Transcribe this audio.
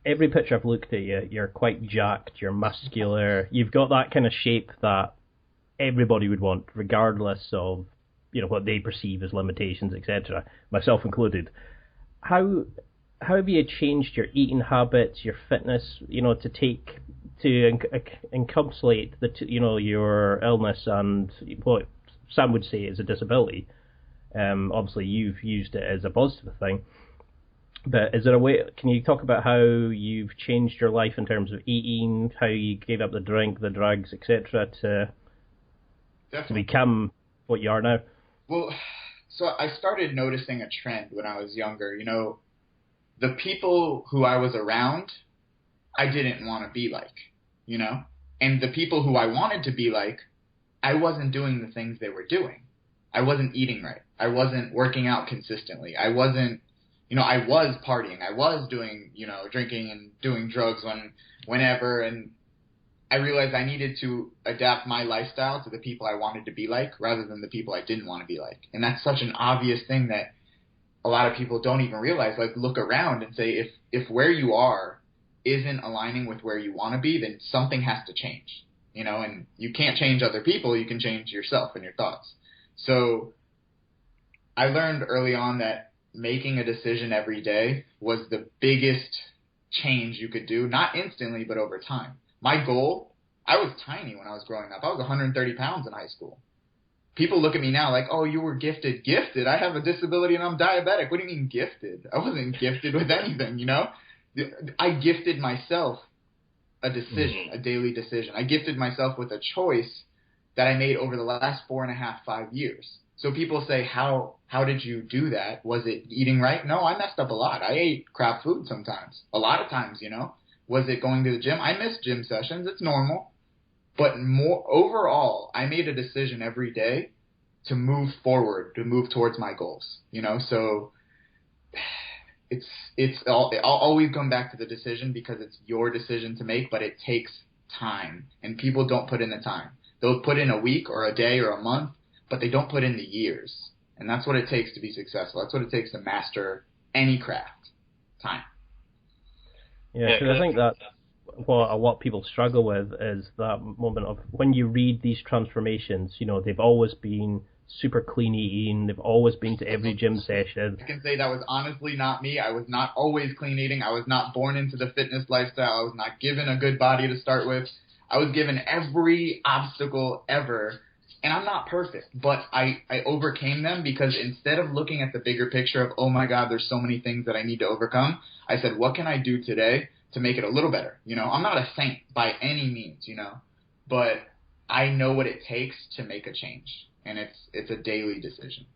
every picture I've looked at you, you're quite jacked, you're muscular, you've got that kind of shape that everybody would want, regardless of what they perceive as limitations, etc., myself included. How have you changed your eating habits, your fitness, to encapsulate your illness and what some would say is a disability? Obviously, you've used it as a positive thing. But is there a way? Can you talk about how you've changed your life in terms of eating, how you gave up the drink, the drugs, etc., to become what you are now? Well, so I started noticing a trend when I was younger. The people who I was around, I didn't want to be like, and the people who I wanted to be like, I wasn't doing the things they were doing. I wasn't eating right. I wasn't working out consistently. I wasn't. I was partying. I was doing, drinking and doing drugs whenever. And I realized I needed to adapt my lifestyle to the people I wanted to be like rather than the people I didn't want to be like. And that's such an obvious thing that a lot of people don't even realize. Like, look around and say, if where you are isn't aligning with where you want to be, then something has to change, and you can't change other people. You can change yourself and your thoughts. So I learned early on that making a decision every day was the biggest change you could do, not instantly, but over time. My goal, I was tiny when I was growing up. I was 130 pounds in high school. People look at me now like, oh, you were gifted. Gifted? I have a disability and I'm diabetic. What do you mean gifted? I wasn't gifted with anything, I gifted myself a decision, a daily decision. I gifted myself with a choice that I made over the last 5 years. So people say, how did you do that? Was it eating right? No, I messed up a lot. I ate crap food sometimes. A lot of times, Was it going to the gym? I missed gym sessions. It's normal. But more overall, I made a decision every day to move forward, to move towards my goals. So I'll always come back to the decision because it's your decision to make, but it takes time, and people don't put in the time. They'll put in a week or a day or a month, but they don't put in the years. And that's what it takes to be successful. That's what it takes to master any craft. Time. Yeah, because I think that what a lot of people struggle with is that moment of when you read these transformations, they've always been super clean eating, they've always been to every gym session. I can say that was honestly not me. I was not always clean eating. I was not born into the fitness lifestyle. I was not given a good body to start with. I was given every obstacle ever. And I'm not perfect, but I overcame them because instead of looking at the bigger picture of, oh my God, there's so many things that I need to overcome, I said, what can I do today to make it a little better? I'm not a saint by any means, but I know what it takes to make a change, and it's a daily decision.